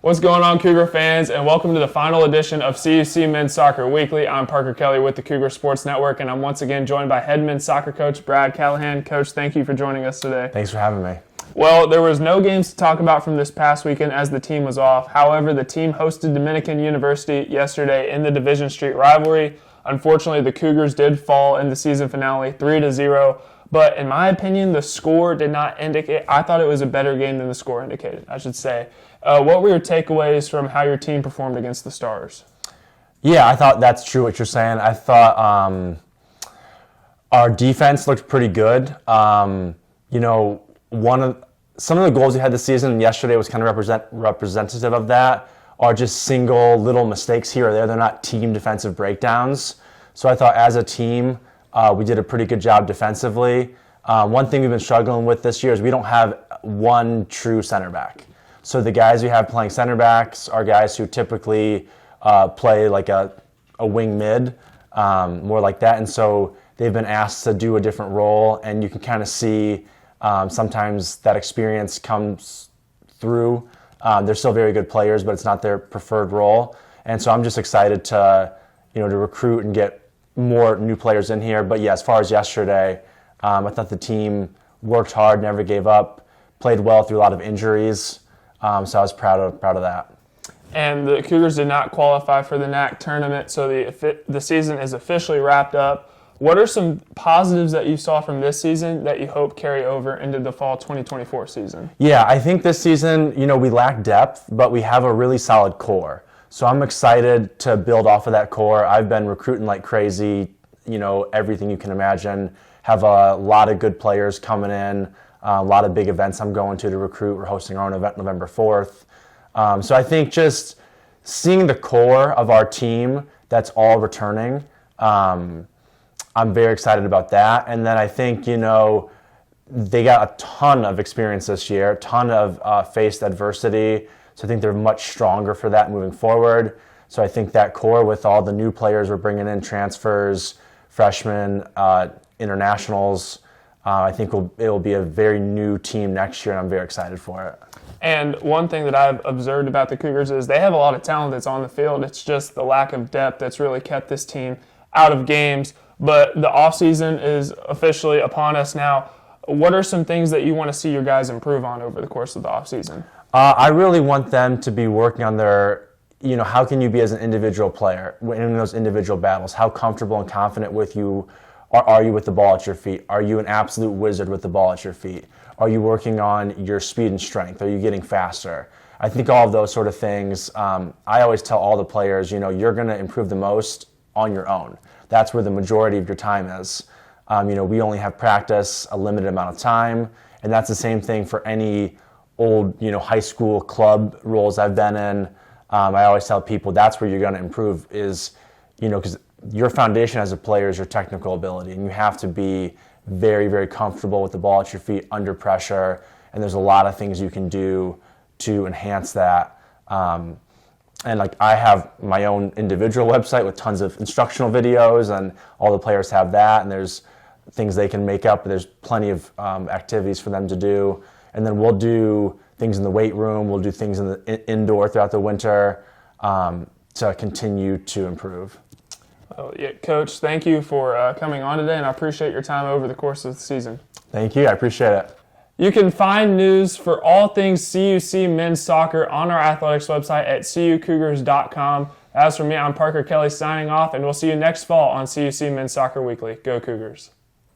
What's going on, Cougar fans, and welcome to the final edition of CUC Men's Soccer Weekly. I'm Parker Kelly with the Cougar Sports Network, and I'm once again joined by head men's soccer coach Brad Callahan. Coach, thank you for joining us today. Thanks for having me. Well, there was no games to talk about from this past weekend as the team was off. However, the team hosted Dominican University yesterday in the Division Street rivalry. Unfortunately, the Cougars did fall in the season finale 3-0. But in my opinion, the score did not indicate. I thought it was a better game than the score indicated, I should say. What were your takeaways from how your team performed against the Stars? Yeah, I thought that's true what you're saying. I thought our defense looked pretty good. Some of the goals we had this season yesterday was kind of representative of that, are just single little mistakes here or there. They're not team defensive breakdowns. So I thought as a team, we did a pretty good job defensively. One thing we've been struggling with this year is we don't have one true center back. So the guys we have playing center backs are guys who typically play like a wing mid, more like that. And so they've been asked to do a different role, and you can kind of see sometimes that experience comes through. They're still very good players, but it's not their preferred role. And so I'm just excited to recruit and get more new players in here. But yeah, as far as yesterday, I thought the team worked hard, never gave up, played well through a lot of injuries. So I was proud of that. And the Cougars did not qualify for the NAC tournament, so the season is officially wrapped up. What are some positives that you saw from this season that you hope carry over into the fall 2024 season? Yeah, I think this season, we lack depth, but we have a really solid core. So I'm excited to build off of that core. I've been recruiting like crazy, everything you can imagine. Have a lot of good players coming in. A lot of big events I'm going to recruit. We're hosting our own event November 4th. So I think just seeing the core of our team that's all returning, I'm very excited about that. And then I think, they got a ton of experience this year, a ton of faced adversity. So I think they're much stronger for that moving forward. So I think that core with all the new players we're bringing in, transfers, freshmen, internationals, I think it will be a very new team next year, and I'm very excited for it. And one thing that I've observed about the Cougars is they have a lot of talent that's on the field. It's just the lack of depth that's really kept this team out of games. But the offseason is officially upon us now. What are some things that you want to see your guys improve on over the course of the offseason? I really want them to be working on their, how can you be as an individual player in those individual battles? How comfortable and confident are you with the ball at your feet? Are you an absolute wizard with the ball at your feet? Are you working on your speed and strength? Are you getting faster? I think all of those sort of things, I always tell all the players, you're going to improve the most on your own. That's where the majority of your time is. We only have practice a limited amount of time, and that's the same thing for any old, high school club roles I've been in. I always tell people that's where you're going to improve is, because your foundation as a player is your technical ability, and you have to be very, very comfortable with the ball at your feet under pressure, and there's a lot of things you can do to enhance that. And I have my own individual website with tons of instructional videos, and all the players have that, and there's things they can make up, but there's plenty of activities for them to do. And then we'll do things in the weight room, we'll do things in the indoor throughout the winter to continue to improve. Well, yeah, Coach, thank you for coming on today, and I appreciate your time over the course of the season. Thank you. I appreciate it. You can find news for all things CUC men's soccer on our athletics website at cucougars.com. As for me, I'm Parker Kelly signing off, and we'll see you next fall on CUC Men's Soccer Weekly. Go Cougars.